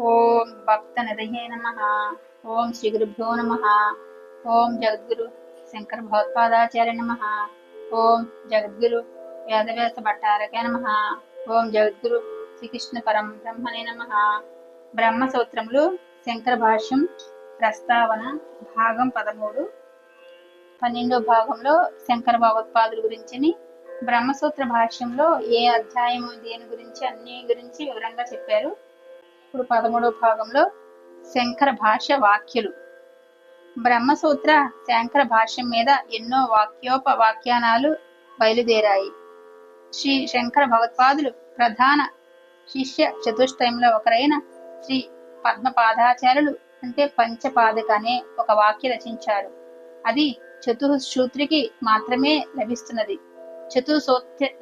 ఓం భక్త నిధయే నమ. ఓం శ్రీ గురుభ్యో నమ. ఓం జగద్గురు శంకర భగవత్పాదాచార్య నమ. ఓం జగద్గురు వేదవ్యాస భట్టారకే నమ. ఓం జగద్గురు శ్రీకృష్ణ పరం బ్రహ్మణే నమ. బ్రహ్మసూత్రములు శంకర భాష్యం ప్రస్తావన భాగం 13. 12వ భాగంలో శంకర భగవత్పాదుల గురించి బ్రహ్మసూత్ర భాష్యంలో ఏ అధ్యాయము దేని గురించి అన్ని గురించి వివరంగా చెప్పారు. ఇప్పుడు 13వ భాగంలో శంకర భాష్య వాక్యులు. బ్రహ్మసూత్ర శంకర భాష్యం మీద ఎన్నో వాక్యోపవాఖ్యానాలు బయలుదేరాయి. శ్రీ శంకర భగవత్పాదులు ప్రధాన శిష్య చతుష్టయంలో ఒకరైన శ్రీ పద్మపాదాచార్యులు అంటే పంచపాదక అనే ఒక వాక్య రచించారు. అది చతుసూత్రికి మాత్రమే లభిస్తున్నది.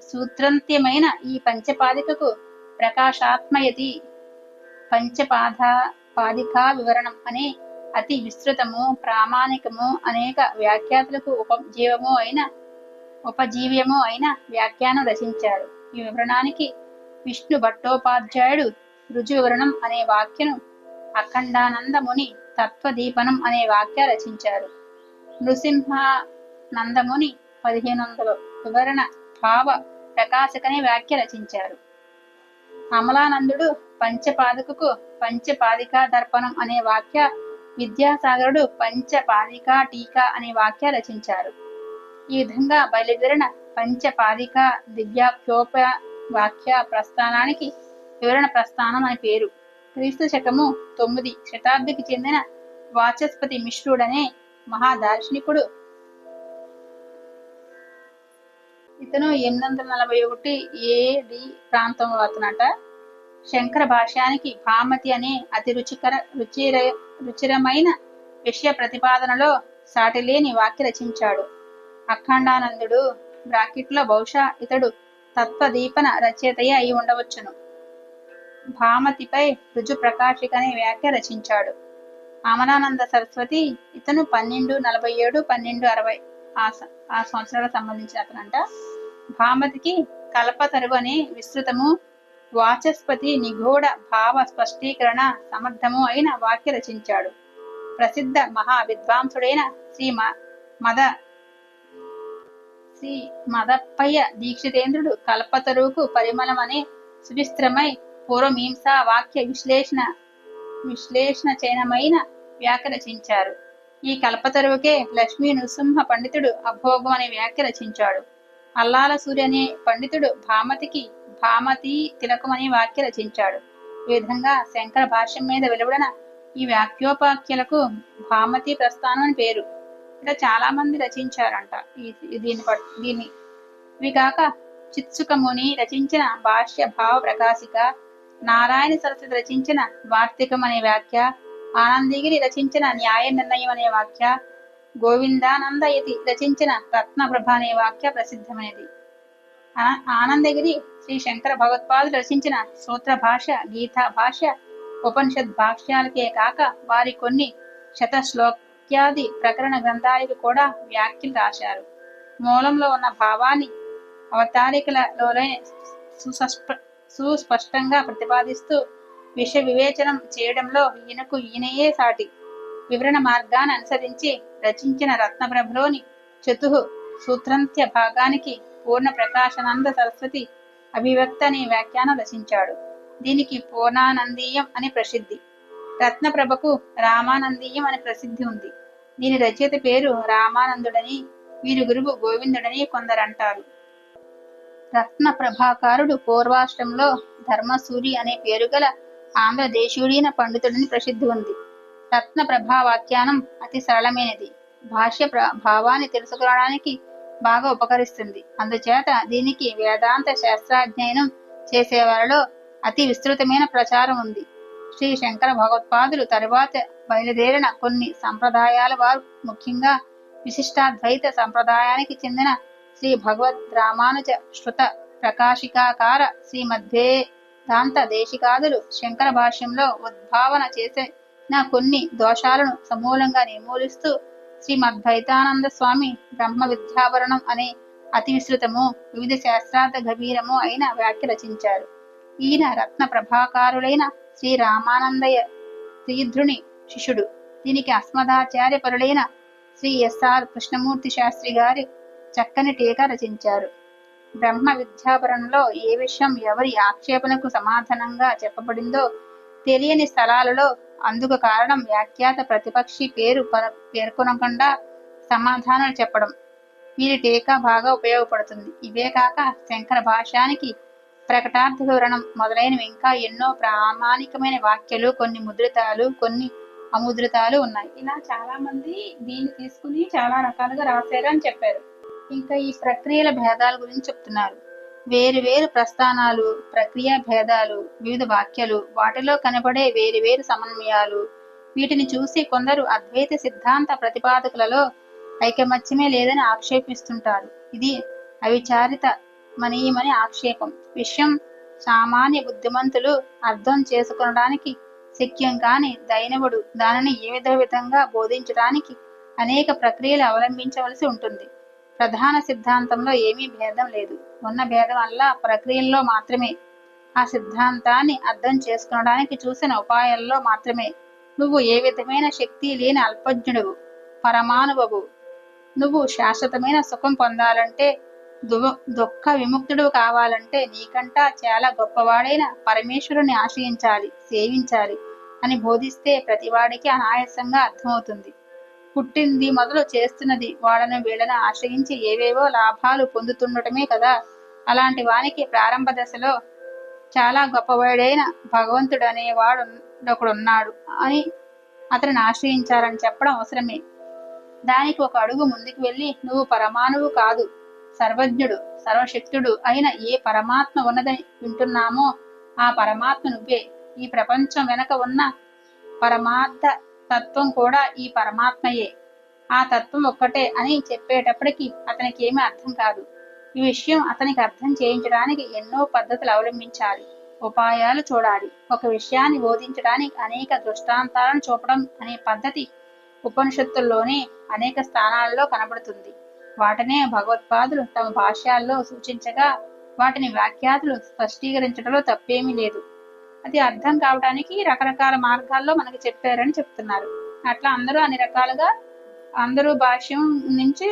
సూత్రంత్యమైన ఈ పంచపాదికకు ప్రకాశాత్మయతి పంచపాదికా వివరణం అనే అతి విస్తృతము ప్రామాణికము అనేక వ్యాఖ్యాతులకు ఉపజీవ్యము అయిన వ్యాఖ్యానం రచించారు. ఈ వివరణానికి విష్ణు భట్టోపాధ్యాయుడు రుజు వివరణం అనే వాక్యను, అఖండానంద ముని తత్వదీపనం అనే వాక్య రచించారు. నృసింహానందముని 1500 వివరణ భావ ప్రకాశకనే వ్యాఖ్య రచించారు. అమలానందుడు పంచపాదకుకు పంచపాదికా దర్పణం అనే వాక్య, విద్యాసాగరుడు పంచపాదికా టీకా అనే వాక్య రచించారు. ఈ విధంగా బయలుదేరిన పంచపాదికా దివ్యాఖ్యోప వాక్య ప్రస్థానానికి వివరణ ప్రస్థానం అని పేరు. క్రీస్తు శకము 9 శతాబ్దికి చెందిన వాచస్పతి మిశ్రుడనే మహాదార్శనికుడు. ఇతను 841 AD ప్రాంతంలో అతనట. శంకర భాష్యానికి భామతి అనే అతి రుచిరమైన విషయ ప్రతిపాదనలో సాటిలేని వాక్య రచించాడు. అఖండానందుడు బ్రాకెట్లో బహుశా ఇతడు తత్వదీపన రచయితయే అయి ఉండవచ్చును. భామతిపై రుజు ప్రకాశిక అనే వ్యాఖ్య రచించాడు. అమలానంద సరస్వతి ఇతను 1247 1260 ఆ సంవత్సరాలకు సంబంధించిన అతనంట. భామతికి కల్పతరువు అనే విస్తృతము వాచస్పతి నిగూఢ భావ స్పష్టీకరణ సమర్థము అయిన వాక్య రచించాడు. ప్రసిద్ధ మహా విద్వాంసుడైన శ్రీ మదప్పయ్య దీక్షితేంద్రుడు కల్పతరువుకు పరిమళం అనే సువిస్తరమై పూర్వమీంసా వాక్య విశ్లేషణ చైనమైన వ్యాఖ్య రచించారు. ఈ కల్పతరువుకే లక్ష్మీ నృసింహ పండితుడు అభోగం అనే వ్యాఖ్య రచించాడు. అల్లాల సూర్య అనే పండితుడు భామతికి భామతి తిలకం అనే వాక్య రచించాడు. ఈ విధంగా శంకర భాష్యం మీద వెలువడిన ఈ వాక్యోపాఖ్యలకు భామతి ప్రస్థానం అని పేరు. ఇలా చాలా మంది రచించారంట దీన్ని. ఇవి కాక చిత్సుకముని రచించిన భాష్య భావ ప్రకాశిక, నారాయణ సరస్వతి రచించిన వార్తికం అనే వ్యాఖ్య, ఆనందగిరి రచించిన న్యాయ నిర్ణయం అనే వాక్య, గోవిందానందయతి రచించిన రత్నప్రభ అనే వాక్య ప్రసిద్ధమైనది. ఆనందగిరి శ్రీ శంకర భగవత్పాదులు రచించిన సూత్ర భాష్య, గీతా భాష్య, ఉపనిషద్ భాష్యాలకే కాక వారి కొన్ని శతశ్లోక్యాది ప్రకరణ గ్రంథాలకు కూడా వ్యాఖ్యలు రాశారు. మూలంలో ఉన్న భావాన్ని అవతారికలలోనే సుస్పష్టంగా ప్రతిపాదిస్తూ విషయ వివేచనం చేయడంలో ఈయనయే సాటి. వివరణ మార్గాన్ని అనుసరించి రచించిన రత్నప్రభలోని సూత్రంత్య భాగానికి పూర్ణ ప్రకాశానంద సరస్వతి అభివ్యక్త అనే వ్యాఖ్యానం రచించాడు. దీనికి పూర్ణానందీయం అని ప్రసిద్ధి. రత్నప్రభకు రామానందీయం అని ప్రసిద్ధి ఉంది. దీని రచయిత పేరు రామానందుడని, వీరి గురువు గోవిందుడని కొందరంటారు. రత్నప్రభాకారుడు పూర్వాష్టంలో ధర్మసూరి అనే పేరు గల ఆంధ్రదేశీయుడైన పండితుడని ప్రసిద్ధి ఉంది. రత్నప్రభా వాఖ్యానం అతి సరళమైనది. భాష్య భావాన్ని తెలుసుకోవడానికి బాగా ఉపకరిస్తుంది. అందుచేత దీనికి వేదాంత శాస్త్రాధ్యయనం చేసేవారిలో అతి విస్తృతమైన ప్రచారం ఉంది. శ్రీ శంకర భగవత్పాదులు తరువాత బయలుదేరిన కొన్ని సంప్రదాయాల వారు, ముఖ్యంగా విశిష్టాద్వైత సంప్రదాయానికి చెందిన శ్రీ భగవద్ రామానుజ శృత ప్రకాశికాకార శ్రీ మధ్వేదాంత దేశికాదులు శంకర భాష్యంలో ఉద్భావన చేసిన కొన్ని దోషాలను సమూలంగా నిర్మూలిస్తూ శ్రీమద్వైతానంద స్వామి బ్రహ్మ విద్యావరణం అనే అతి విస్తృతము వివిధ శాస్త్రార్థ గభీరము అయిన వ్యాఖ్య రచించారు. ఈయన రత్న ప్రభాకారులైన శ్రీ రామానందయ్య తీర్థుని శిష్యుడు. దీనికి అస్మదాచార్య పరుడైన శ్రీ ఎస్ఆర్ కృష్ణమూర్తి శాస్త్రి గారి చక్కని టీకా రచించారు. బ్రహ్మ విద్యాపురంలో ఏ విషయం ఎవరి ఆక్షేపణకు సమాధానంగా చెప్పబడిందో తెలియని స్థలాలలో అందుకు కారణం వ్యాఖ్యాత ప్రతిపక్షి పేర్కొనకుండా సమాధానాలు చెప్పడం. వీరి టీకా బాగా ఉపయోగపడుతుంది. ఇవే కాక శంకర భాష్యానికి ప్రకటార్థ వివరణం మొదలైనవి ఇంకా ఎన్నో ప్రామాణికమైన వాక్యాలు, కొన్ని ముద్రితాలు, కొన్ని అముద్రితాలు ఉన్నాయి. ఇలా చాలా మంది దీన్ని తీసుకుని చాలా రకాలుగా రాశారు అని చెప్పారు. ఇంకా ఈ ప్రక్రియల భేదాల గురించి చెప్తున్నారు. వేరు వేరు ప్రస్థానాలు, ప్రక్రియా భేదాలు, వివిధ వాక్యాలు, వాటిలో కనబడే వేరు వేరు సమన్వయాలు, వీటిని చూసి కొందరు అద్వైత సిద్ధాంత ప్రతిపాదకులలో ఐకమత్యమే లేదని ఆక్షేపిస్తుంటారు. ఇది అవిచారిత మనీయమని ఆక్షేపం. విషయం సామాన్య బుద్ధిమంతులు అర్థం చేసుకొనడానికి శక్యం కాని దైనవుడు దానిని ఏ విధంగా బోధించడానికి అనేక ప్రక్రియలు అవలంబించవలసి ఉంటుంది. ప్రధాన సిద్ధాంతంలో ఏమీ భేదం లేదు. ఉన్న భేదం వల్ల ప్రక్రియల్లో మాత్రమే. ఆ సిద్ధాంతాన్ని అర్థం చేసుకొనడానికి చూసిన ఉపాయాల్లో మాత్రమే. నువ్వు ఏ విధమైన శక్తి లేని అల్పజ్ఞుడువు, పరమానుభవు. నువ్వు శాశ్వతమైన సుఖం పొందాలంటే, దుఃఖ విముక్తుడు కావాలంటే నీకంటా చాలా గొప్పవాడైన పరమేశ్వరుని ఆశ్రయించాలి, సేవించాలి అని బోధిస్తే ప్రతివాడికి అనాయాసంగా అర్థమవుతుంది. పుట్టింది మొదలు చేస్తున్నది వాళ్ళను వీళ్ళను ఆశ్రయించి ఏవేవో లాభాలు పొందుతుండటమే కదా. అలాంటి వానికి ప్రారంభ దశలో చాలా గొప్పవాడైన భగవంతుడు అనేవాడు ఒకడున్నాడు అని అతనిని ఆశ్రయించాలని చెప్పడం అవసరమే. దానికి ఒక అడుగు ముందుకు వెళ్ళి నువ్వు పరమాణువు కాదు, సర్వజ్ఞుడు, సర్వశక్తుడు అయిన ఏ పరమాత్మ ఉన్నదని వింటున్నామో ఆ పరమాత్మ నువ్వే. ఈ ప్రపంచం వెనక ఉన్న పరమార్థ తత్వం కూడా ఈ పరమాత్మయే. ఆ తత్వం ఒక్కటే అని చెప్పేటప్పటికి అతనికి ఏమీ అర్థం కాదు. ఈ విషయం అతనికి అర్థం చేయించడానికి ఎన్నో పద్ధతులు అవలంబించాలి, ఉపాయాలు చూడాలి. ఒక విషయాన్ని బోధించడానికి అనేక దృష్టాంతాలను చూపడం అనే పద్ధతి ఉపనిషత్తుల్లోనే అనేక స్థానాల్లో కనబడుతుంది. వాటినే భగవత్పాదులు తమ భాష్యాల్లో సూచించగా వాటిని వ్యాఖ్యాతులు స్పష్టీకరించడంలో తప్పేమీ లేదు. అది అర్థం కావడానికి రకరకాల మార్గాల్లో మనకి చెప్పారని చెప్తున్నారు. అట్లా అందరూ అన్ని రకాలుగా అందరూ భాష్యం నుంచి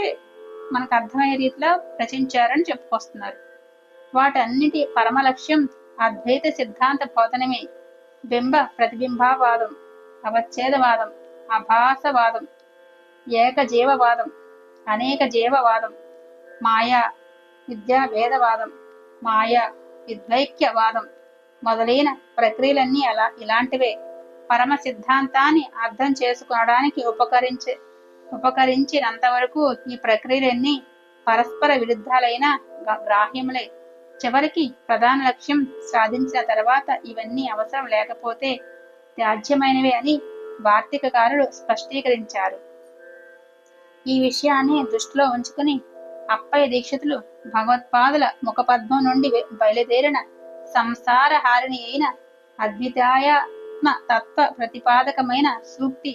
మనకు అర్థమయ్యే రీతిలో రచించారని చెప్పుకొస్తున్నారు. వాటన్నిటి పరమ లక్ష్యం అద్వైత సిద్ధాంత బోధనమే. బింబ ప్రతిబింబావాదం, అవచ్ఛేదవాదం, అభాసవాదం, ఏకజీవవాదం, అనేక జీవవాదం, మాయా విద్యాభేదవాదం, మాయా విద్వైక్యవాదం మొదలైన ప్రక్రియలన్నీ ఇలాంటివే. పరమ సిద్ధాంతాన్ని అర్థం చేసుకోవడానికి ఉపకరించినంత వరకు ఈ ప్రక్రియలన్నీ పరస్పర విరుద్ధాలైన గ్రాహ్యములే. చివరికి ప్రధాన లక్ష్యం సాధించిన తర్వాత ఇవన్నీ అవసరం లేకపోతే త్యాజ్యమైనవే అని వార్తికకారులు స్పష్టీకరించారు. ఈ విషయాన్ని దృష్టిలో ఉంచుకుని అప్పయ్య దీక్షితులు భగవత్పాదుల ముఖపద్మం నుండి బయలుదేరిన సంసార హారిణి అయిన అద్వితాత్మ తత్వ ప్రతిపాదకమైన సూక్తి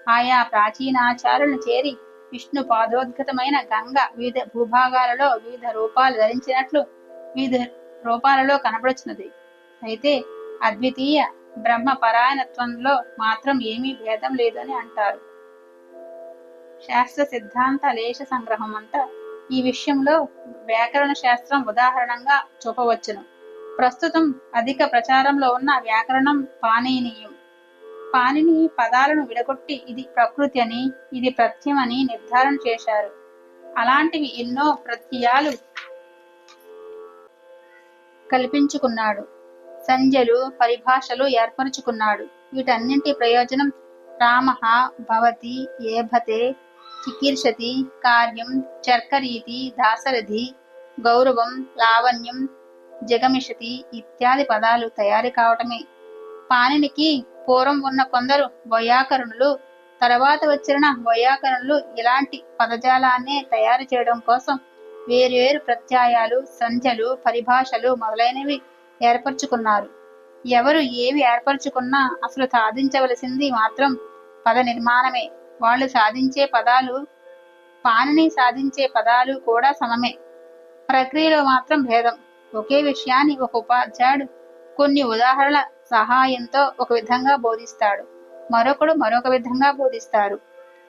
ఆయా ప్రాచీనాచారులను చేరి విష్ణు పాదోద్గతమైన గంగ వివిధ భూభాగాలలో వివిధ రూపాలు ధరించినట్లు వివిధ రూపాలలో కనబడుచున్నది. అయితే అద్వితీయ బ్రహ్మ పరాయణత్వంలో మాత్రం ఏమీ భేదం లేదని అంటారు. శాస్త్ర సిద్ధాంత లేశ సంగ్రహం అంతా ఈ విషయంలో వ్యాకరణ శాస్త్రం ఉదాహరణంగా చూపవచ్చును. ప్రస్తుతం అధిక ప్రచారంలో ఉన్న వ్యాకరణం పాణినీయం. పాణిని పదాలను విడగొట్టి ఇది ప్రకృతి అని, ఇది ప్రత్యయం అని నిర్ధారణ చేశారు. అలాంటివి ఎన్నో ప్రత్యయాలు కల్పించుకున్నాడు. సంజ్ఞలు, పరిభాషలు ఏర్పరచుకున్నాడు. వీటన్నింటి ప్రయోజనం రామః భవతి, ఏభతే, చికీర్షతి, కార్యం, చర్కరీతి, దాశరథి, గౌరవం, లావణ్యం, జగమిషతి ఇత్యాది పదాలు తయారు కావటమే. పాణినికి పూర్వం ఉన్న కొందరు వైయాకరణులు, తర్వాత వచ్చిన వైయాకరణులు ఇలాంటి పదజాలాన్నే తయారు చేయడం కోసం వేర్వేరు ప్రత్యయాలు, సంఖ్యలు, పరిభాషలు మొదలైనవి ఏర్పరచుకున్నారు. ఎవరు ఏవి ఏర్పరచుకున్నా అసలు సాధించవలసింది మాత్రం పద నిర్మాణమే. వాళ్ళు సాధించే పదాలు, పాణిని సాధించే పదాలు కూడా సమమే. ప్రక్రియలో మాత్రం భేదం. ఒకే విషయాన్ని ఒక ఉపాధ్యాయుడు కొన్ని ఉదాహరణల సహాయంతో ఒక విధంగా బోధిస్తాడు, మరొకడు మరొక విధంగా బోధిస్తారు.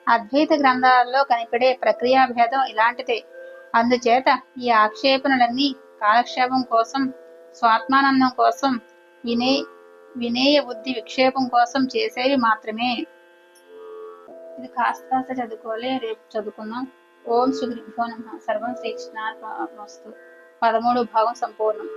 అద్వైత గ్రంథాలలో కనిపడే ప్రక్రియా భేదం ఇలాంటిదే. అందుచేత ఈ ఆక్షేపణలన్నీ కాలక్షేపం కోసం, స్వాత్మానందం కోసం, వినే వినేయ బుద్ధి విక్షేపం కోసం చేసేవి మాత్రమే. ఇది కాస్త కాస్త చదువుకోవాలి, రేపు చదువుకుందాం. ఓం శ్రీ గురుభ్యో నమః. సర్వం శ్రీకృష్ణార్పణమస్తు. 13వ భాగం సంపూర్ణం.